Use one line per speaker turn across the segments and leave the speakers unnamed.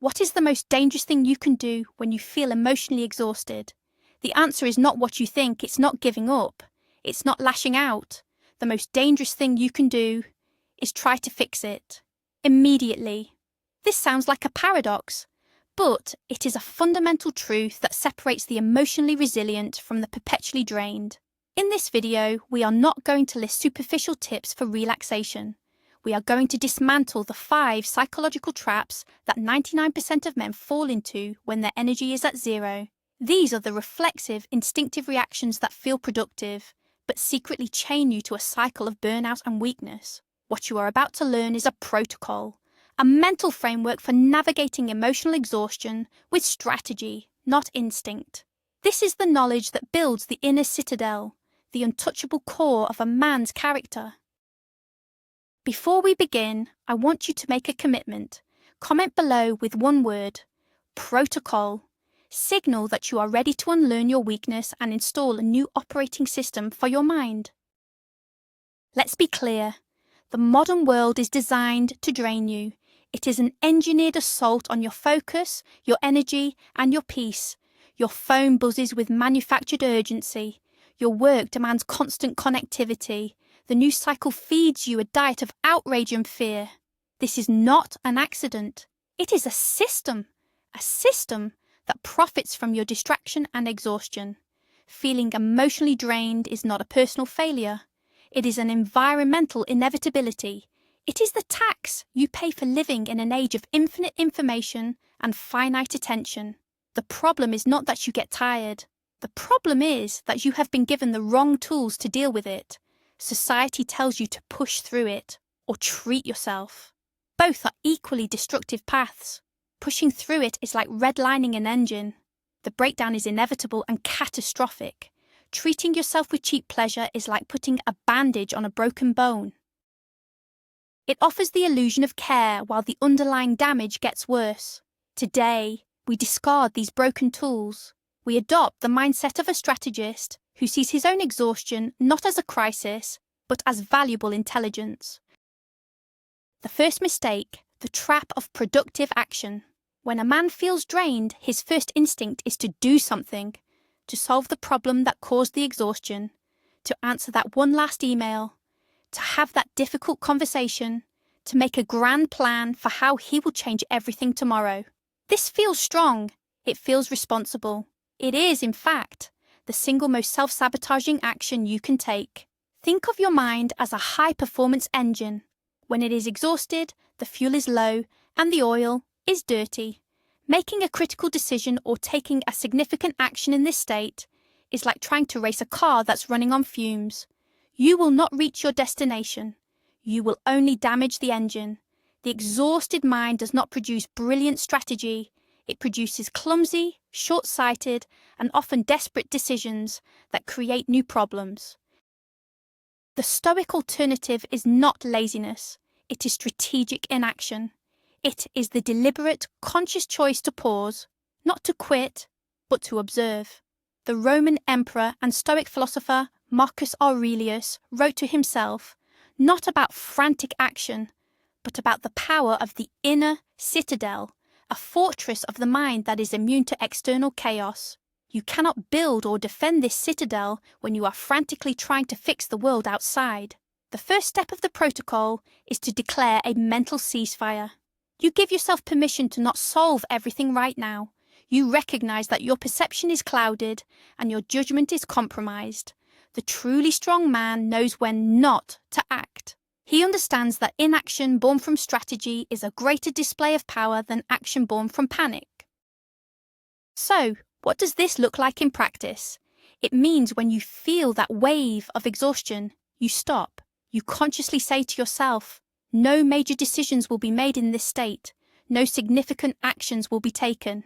What is the most dangerous thing you can do when you feel emotionally exhausted? The answer is not what you think, it's not giving up, it's not lashing out. The most dangerous thing you can do is try to fix it immediately. This sounds like a paradox, but it is a fundamental truth that separates the emotionally resilient from the perpetually drained. In this video, we are not going to list superficial tips for relaxation. We are going to dismantle the 5 psychological traps that 99% of men fall into when their energy is at zero. These are the reflexive, instinctive reactions that feel productive, but secretly chain you to a cycle of burnout and weakness. What you are about to learn is a protocol, a mental framework for navigating emotional exhaustion with strategy, not instinct. This is the knowledge that builds the inner citadel, the untouchable core of a man's character. Before we begin, I want you to make a commitment. Comment below with one word: protocol. Signal that you are ready to unlearn your weakness and install a new operating system for your mind. Let's be clear. The modern world is designed to drain you. It is an engineered assault on your focus, your energy, and your peace. Your phone buzzes with manufactured urgency. Your work demands constant connectivity. The news cycle feeds you a diet of outrage and fear. This is not an accident. It is a system that profits from your distraction and exhaustion. Feeling emotionally drained is not a personal failure. It is an environmental inevitability. It is the tax you pay for living in an age of infinite information and finite attention. The problem is not that you get tired. The problem is that you have been given the wrong tools to deal with it. Society tells you to push through it or treat yourself. Both are equally destructive paths. Pushing through it is like redlining an engine. The breakdown is inevitable and catastrophic. Treating yourself with cheap pleasure is like putting a bandage on a broken bone. It offers the illusion of care while the underlying damage gets worse. Today, we discard these broken tools. We adopt the mindset of a strategist who sees his own exhaustion not as a crisis, but as valuable intelligence. The first mistake, the trap of productive action. When a man feels drained, his first instinct is to do something, to solve the problem that caused the exhaustion, to answer that one last email, to have that difficult conversation, to make a grand plan for how he will change everything tomorrow. This feels strong. It feels responsible. It is, in fact, the single most self-sabotaging action you can take. Think of your mind as a high-performance engine. When it is exhausted, the fuel is low and the oil is dirty. Making a critical decision or taking a significant action in this state is like trying to race a car that's running on fumes. You will not reach your destination. You will only damage the engine. The exhausted mind does not produce brilliant strategy. It produces clumsy, short-sighted, and often desperate decisions that create new problems. The Stoic alternative is not laziness. It is strategic inaction. It is the deliberate, conscious choice to pause, not to quit, but to observe. The Roman emperor and Stoic philosopher Marcus Aurelius wrote to himself, not about frantic action, but about the power of the inner citadel, a fortress of the mind that is immune to external chaos. You cannot build or defend this citadel when you are frantically trying to fix the world outside. The first step of the protocol is to declare a mental ceasefire. You give yourself permission to not solve everything right now. You recognize that your perception is clouded and your judgment is compromised. The truly strong man knows when not to act. He understands that inaction born from strategy is a greater display of power than action born from panic. So, what does this look like in practice? It means when you feel that wave of exhaustion, you stop. You consciously say to yourself, no major decisions will be made in this state. No significant actions will be taken.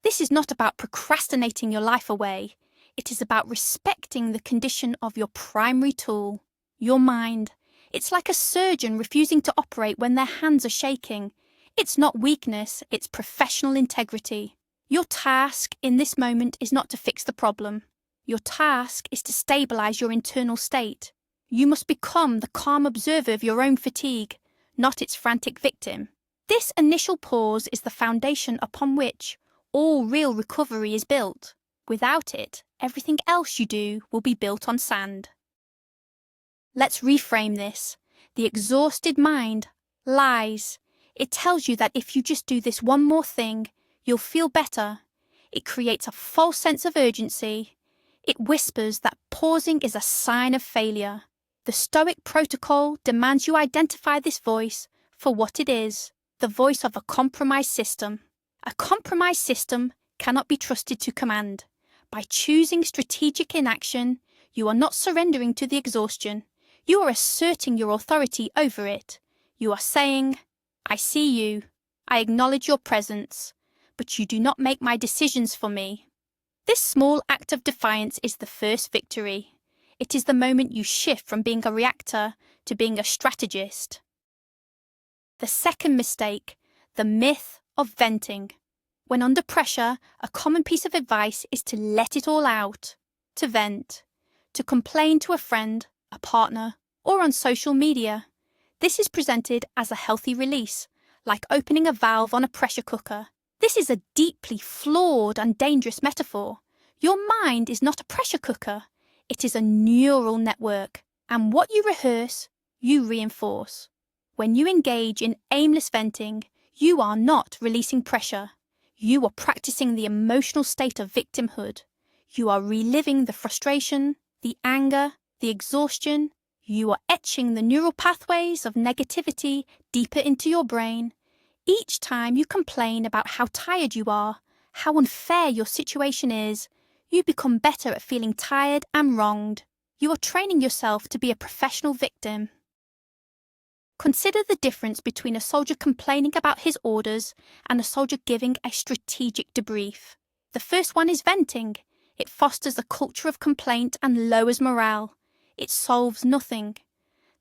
This is not about procrastinating your life away. It is about respecting the condition of your primary tool, your mind. It's like a surgeon refusing to operate when their hands are shaking. It's not weakness, it's professional integrity. Your task in this moment is not to fix the problem. Your task is to stabilize your internal state. You must become the calm observer of your own fatigue, not its frantic victim. This initial pause is the foundation upon which all real recovery is built. Without it, everything else you do will be built on sand. Let's reframe this. The exhausted mind lies. It tells you that if you just do this one more thing, you'll feel better. It creates a false sense of urgency. It whispers that pausing is a sign of failure. The Stoic protocol demands you identify this voice for what it is, the voice of a compromised system. A compromised system cannot be trusted to command. By choosing strategic inaction, you are not surrendering to the exhaustion. You are asserting your authority over it. You are saying, I see you, I acknowledge your presence, but you do not make my decisions for me. This small act of defiance is the first victory. It is the moment you shift from being a reactor to being a strategist. The second mistake, the myth of venting. When under pressure, a common piece of advice is to let it all out, to vent, to complain to a friend, a partner, or on social media. This is presented as a healthy release, like opening a valve on a pressure cooker. This is a deeply flawed and dangerous metaphor. Your mind is not a pressure cooker. It is a neural network, and what you rehearse, you reinforce. When you engage in aimless venting, you are not releasing pressure. You are practicing the emotional state of victimhood. You are reliving the frustration, the anger, the exhaustion. You are etching the neural pathways of negativity deeper into your brain. Each time you complain about how tired you are, how unfair your situation is, you become better at feeling tired and wronged. You are training yourself to be a professional victim. Consider the difference between a soldier complaining about his orders and a soldier giving a strategic debrief. The first one is venting. It fosters a culture of complaint and lowers morale. It solves nothing.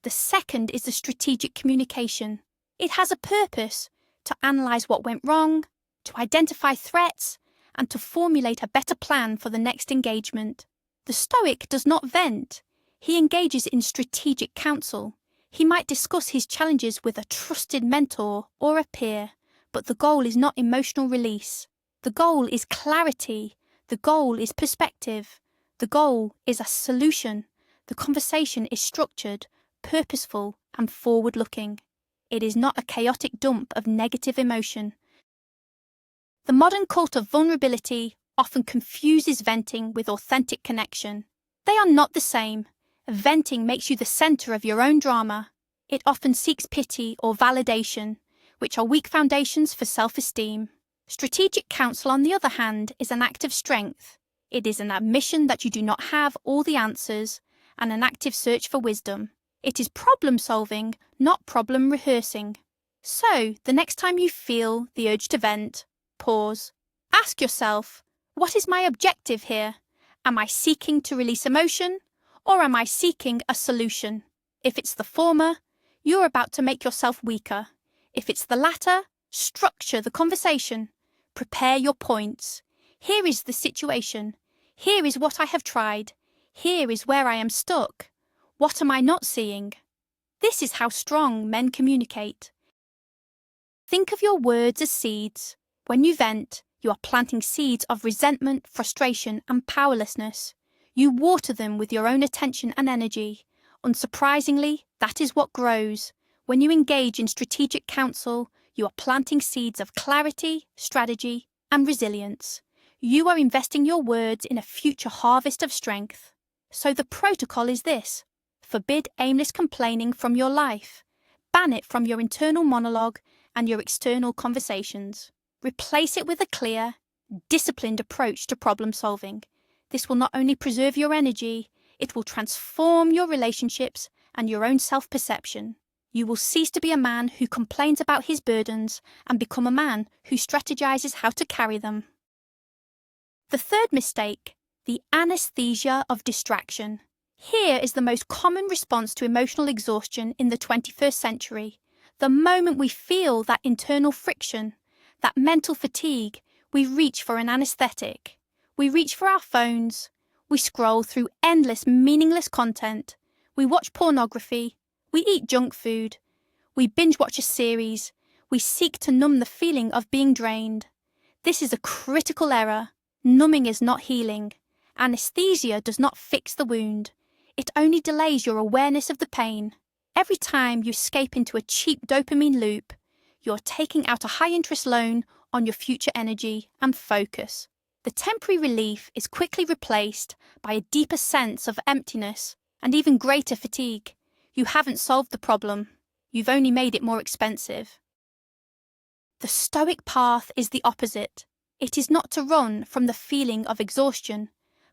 The second is the strategic communication. It has a purpose: to analyse what went wrong, to identify threats, and to formulate a better plan for the next engagement. The Stoic does not vent. He engages in strategic counsel. He might discuss his challenges with a trusted mentor or a peer, but the goal is not emotional release. The goal is clarity. The goal is perspective. The goal is a solution. The conversation is structured, purposeful, and forward-looking. It is not a chaotic dump of negative emotion. The modern cult of vulnerability often confuses venting with authentic connection. They are not the same. Venting makes you the centre of your own drama. It often seeks pity or validation, which are weak foundations for self-esteem. Strategic counsel, on the other hand, is an act of strength. It is an admission that you do not have all the answers, and an active search for wisdom. It is problem-solving, not problem-rehearsing. So, the next time you feel the urge to vent, pause. Ask yourself, what is my objective here? Am I seeking to release emotion, or am I seeking a solution? If it's the former, you're about to make yourself weaker. If it's the latter, structure the conversation. Prepare your points. Here is the situation. Here is what I have tried. Here is where I am stuck. What am I not seeing? This is how strong men communicate. Think of your words as seeds. When you vent, you are planting seeds of resentment, frustration, and powerlessness. You water them with your own attention and energy. Unsurprisingly, that is what grows. When you engage in strategic counsel, you are planting seeds of clarity, strategy, and resilience. You are investing your words in a future harvest of strength. So the protocol is this: forbid aimless complaining from your life. Ban it from your internal monologue and your external conversations. Replace it with a clear, disciplined approach to problem solving. This will not only preserve your energy, it will transform your relationships and your own self-perception. You will cease to be a man who complains about his burdens and become a man who strategizes how to carry them. The third mistake, the anesthesia of distraction. Here is the most common response to emotional exhaustion in the 21st century. The moment we feel that internal friction, that mental fatigue, we reach for an anesthetic. We reach for our phones. We scroll through endless, meaningless content. We watch pornography. We eat junk food. We binge watch a series. We seek to numb the feeling of being drained. This is a critical error. Numbing is not healing. Anesthesia does not fix the wound. It only delays your awareness of the pain. Every time you escape into a cheap dopamine loop, you're taking out a high-interest loan on your future energy and focus. The temporary relief is quickly replaced by a deeper sense of emptiness and even greater fatigue. You haven't solved the problem. You've only made it more expensive. The Stoic path is the opposite. It is not to run from the feeling of exhaustion,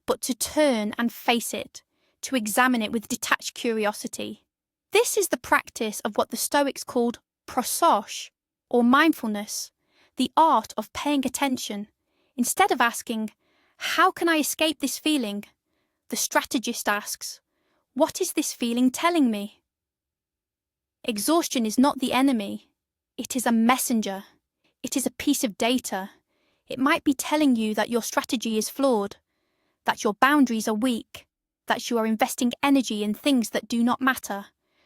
but to turn and face it, to examine it with detached curiosity. This is the practice of what the Stoics called prosos, or mindfulness, the art of paying attention. Instead of asking, "How can I escape this feeling?" the strategist asks, "What is this feeling telling me?" Exhaustion is not the enemy. It is a messenger. It is a piece of data. It might be telling you that your strategy is flawed, that your boundaries are weak, that you are investing energy in things that do not matter.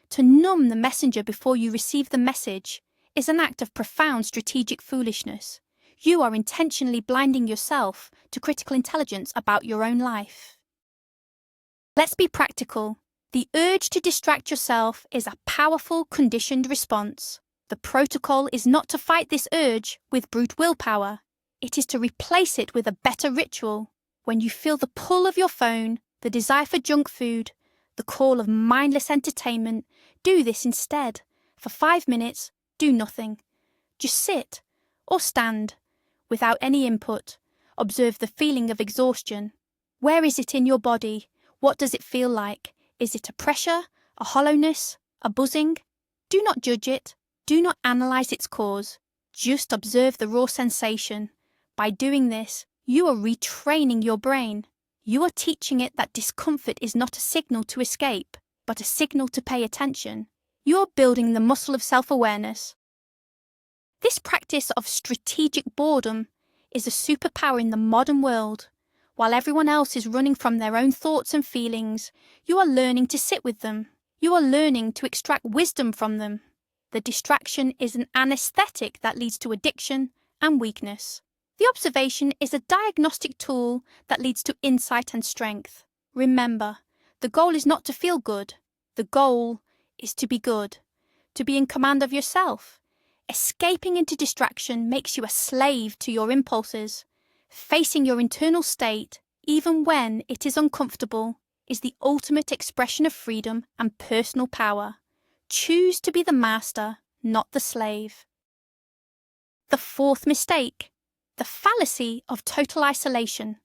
To numb the messenger before you receive the message is an act of profound strategic foolishness. You are intentionally blinding yourself to critical intelligence about your own life. Let's be practical. The urge to distract yourself is a powerful, conditioned response. The protocol is not to fight this urge with brute willpower. It is to replace it with a better ritual. When you feel the pull of your phone, the desire for junk food, the call of mindless entertainment, do this instead. For 5 minutes, do nothing. Just sit or stand without any input. Observe the feeling of exhaustion. Where is it in your body? What does it feel like? Is it a pressure, a hollowness, a buzzing? Do not judge it. Do not analyze its cause. Just observe the raw sensation. By doing this, you are retraining your brain. You are teaching it that discomfort is not a signal to escape, but a signal to pay attention. You are building the muscle of self-awareness. This practice of strategic boredom is a superpower in the modern world. While everyone else is running from their own thoughts and feelings, you are learning to sit with them. You are learning to extract wisdom from them. The distraction is an anesthetic that leads to addiction and weakness. The observation is a diagnostic tool that leads to insight and strength. Remember, the goal is not to feel good. The goal is to be good, to be in command of yourself. Escaping into distraction makes you a slave to your impulses. Facing your internal state, even when it is uncomfortable, is the ultimate expression of freedom and personal power. Choose to be the master, not the slave. The fourth mistake, the fallacy of total isolation.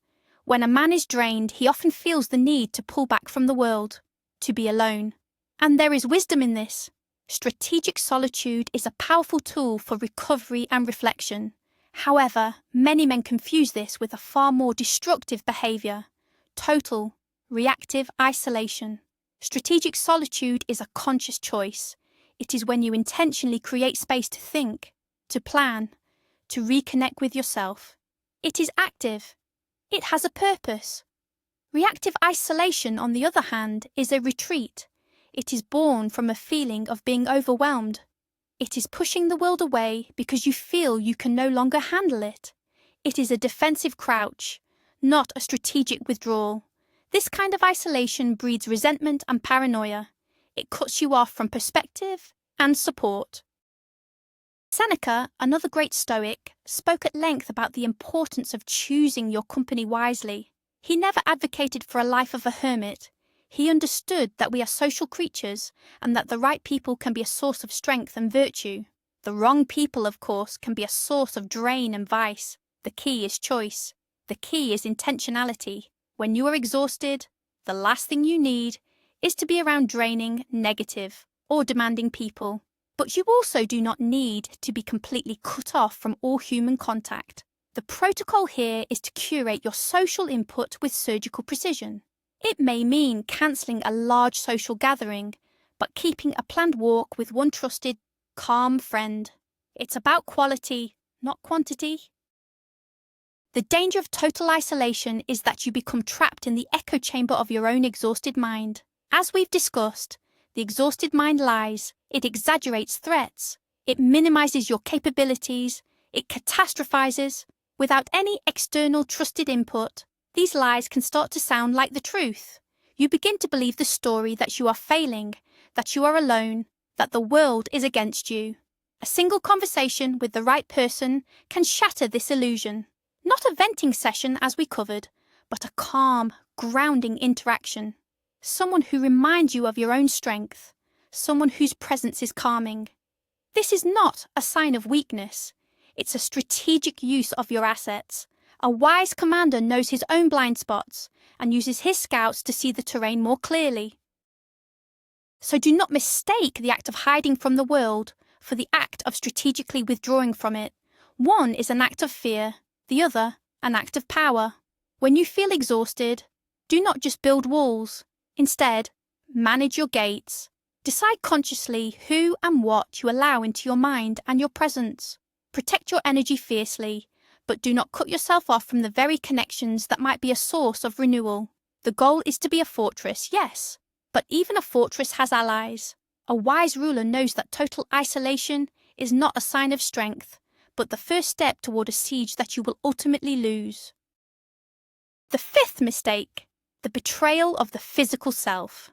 When a man is drained, he often feels the need to pull back from the world, to be alone. And there is wisdom in this. Strategic solitude is a powerful tool for recovery and reflection. However, many men confuse this with a far more destructive behavior: total, reactive isolation. Strategic solitude is a conscious choice. It is when you intentionally create space to think, to plan, to reconnect with yourself. It is active. It has a purpose. Reactive isolation, on the other hand, is a retreat. It is born from a feeling of being overwhelmed. It is pushing the world away because you feel you can no longer handle it. It is a defensive crouch, not a strategic withdrawal. This kind of isolation breeds resentment and paranoia. It cuts you off from perspective and support. Seneca, another great Stoic, spoke at length about the importance of choosing your company wisely. He never advocated for a life of a hermit. He understood that we are social creatures and that the right people can be a source of strength and virtue. The wrong people, of course, can be a source of drain and vice. The key is choice. The key is intentionality. When you are exhausted, the last thing you need is to be around draining, negative, or demanding people. But you also do not need to be completely cut off from all human contact. The protocol here is to curate your social input with surgical precision. It may mean cancelling a large social gathering, but keeping a planned walk with one trusted, calm friend. It's about quality, not quantity. The danger of total isolation is that you become trapped in the echo chamber of your own exhausted mind. As we've discussed, the exhausted mind lies. It exaggerates threats. It minimizes your capabilities. It catastrophizes. Without any external trusted input, these lies can start to sound like the truth. You begin to believe the story that you are failing, that you are alone, that the world is against you. A single conversation with the right person can shatter this illusion. Not a venting session as we covered, but a calm, grounding interaction. Someone who reminds you of your own strength. Someone whose presence is calming. This is not a sign of weakness. It's a strategic use of your assets. A wise commander knows his own blind spots and uses his scouts to see the terrain more clearly. So do not mistake the act of hiding from the world for the act of strategically withdrawing from it. One is an act of fear, the other an act of power. When you feel exhausted, do not just build walls. Instead, manage your gates. Decide consciously who and what you allow into your mind and your presence. Protect your energy fiercely, but do not cut yourself off from the very connections that might be a source of renewal. The goal is to be a fortress, yes, but even a fortress has allies. A wise ruler knows that total isolation is not a sign of strength, but the first step toward a siege that you will ultimately lose. The fifth mistake, the betrayal of the physical self.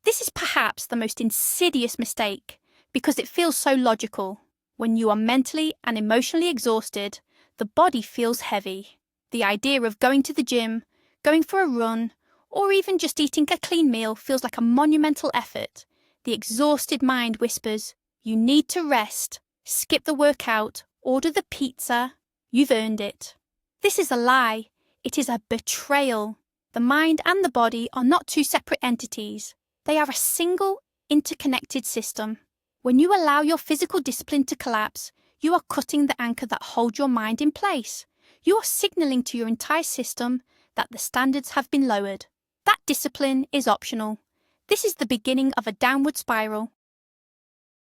This is perhaps the most insidious mistake because it feels so logical. When you are mentally and emotionally exhausted, the body feels heavy. The idea of going to the gym, going for a run, or even just eating a clean meal feels like a monumental effort. The exhausted mind whispers, you need to rest, skip the workout, order the pizza, you've earned it. This is a lie. It is a betrayal. The mind and the body are not two separate entities. They are a single, interconnected system. When you allow your physical discipline to collapse, you are cutting the anchor that holds your mind in place. You are signaling to your entire system that the standards have been lowered. That discipline is optional. This is the beginning of a downward spiral.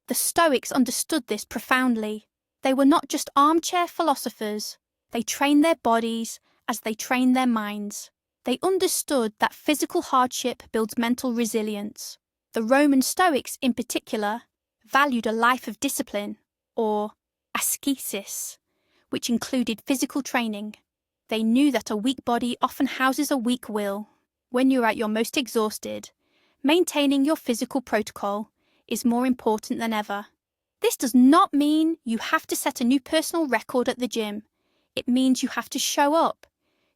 The Stoics understood this profoundly. They were not just armchair philosophers. They trained their bodies as they trained their minds. They understood that physical hardship builds mental resilience. The Roman Stoics, in particular, valued a life of discipline, or ascesis, which included physical training. They knew that a weak body often houses a weak will. When you're at your most exhausted, maintaining your physical protocol is more important than ever. This does not mean you have to set a new personal record at the gym. It means you have to show up.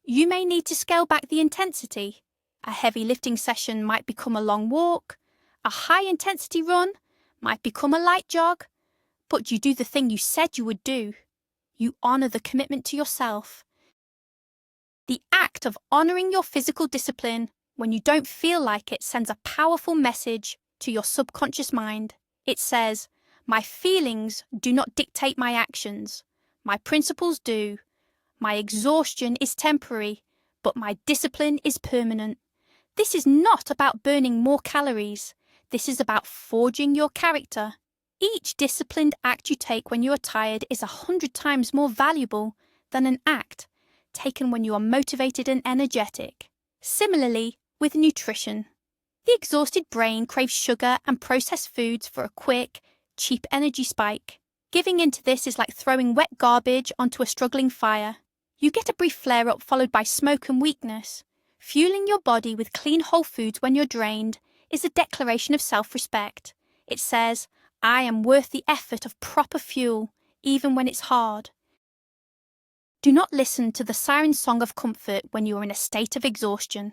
You may need to scale back the intensity. A heavy lifting session might become a long walk. A high-intensity run might become a light jog. But you do the thing you said you would do. You honor the commitment to yourself. The act of honoring your physical discipline when you don't feel like it sends a powerful message to your subconscious mind. It says, my feelings do not dictate my actions. My principles do. My exhaustion is temporary, but my discipline is permanent. This is not about burning more calories. This is about forging your character. Each disciplined act you take when you are tired is 100 times more valuable than an act taken when you are motivated and energetic. Similarly, with nutrition. The exhausted brain craves sugar and processed foods for a quick, cheap energy spike. Giving into this is like throwing wet garbage onto a struggling fire. You get a brief flare-up followed by smoke and weakness. Fueling your body with clean whole foods when you're drained is a declaration of self-respect. It says, I am worth the effort of proper fuel, even when it's hard. Do not listen to the siren song of comfort when you are in a state of exhaustion.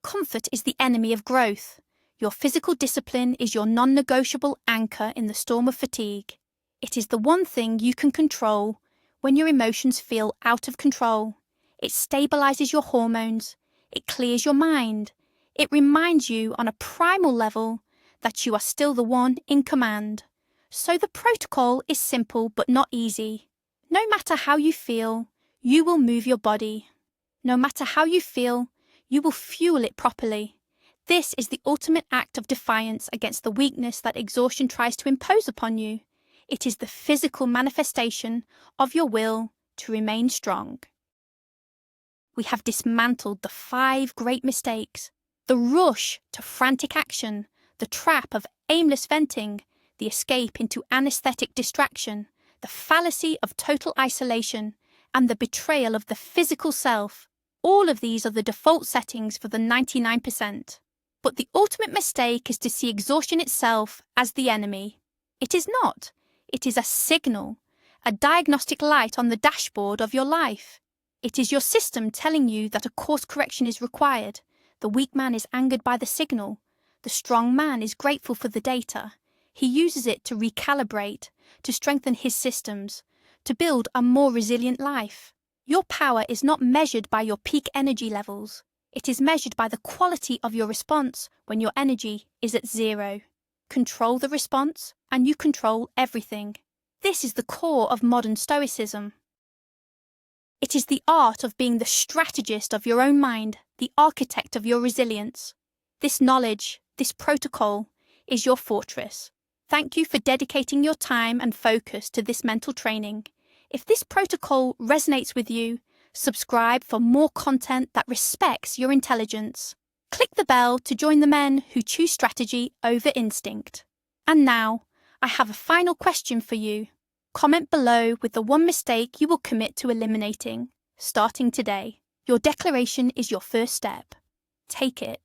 Comfort is the enemy of growth. Your physical discipline is your non-negotiable anchor in the storm of fatigue. It is the one thing you can control when your emotions feel out of control. It stabilizes your hormones. It clears your mind. It reminds you on a primal level that you are still the one in command. So the protocol is simple but not easy. No matter how you feel, you will move your body. No matter how you feel, you will fuel it properly. This is the ultimate act of defiance against the weakness that exhaustion tries to impose upon you. It is the physical manifestation of your will to remain strong. We have dismantled the 5 great mistakes, the rush to frantic action, the trap of aimless venting, the escape into anesthetic distraction, the fallacy of total isolation, and the betrayal of the physical self. All of these are the default settings for the 99%. But the ultimate mistake is to see exhaustion itself as the enemy. It is not. It is a signal, a diagnostic light on the dashboard of your life. It is your system telling you that a course correction is required. The weak man is angered by the signal. The strong man is grateful for the data. He uses it to recalibrate, to strengthen his systems, to build a more resilient life. Your power is not measured by your peak energy levels. It is measured by the quality of your response when your energy is at zero. Control the response, and you control everything. This is the core of modern Stoicism. It is the art of being the strategist of your own mind, the architect of your resilience. This knowledge, this protocol, is your fortress. Thank you for dedicating your time and focus to this mental training. If this protocol resonates with you, subscribe for more content that respects your intelligence. Click the bell to join the men who choose strategy over instinct. And now, I have a final question for you. Comment below with the one mistake you will commit to eliminating, starting today. Your declaration is your first step. Take it.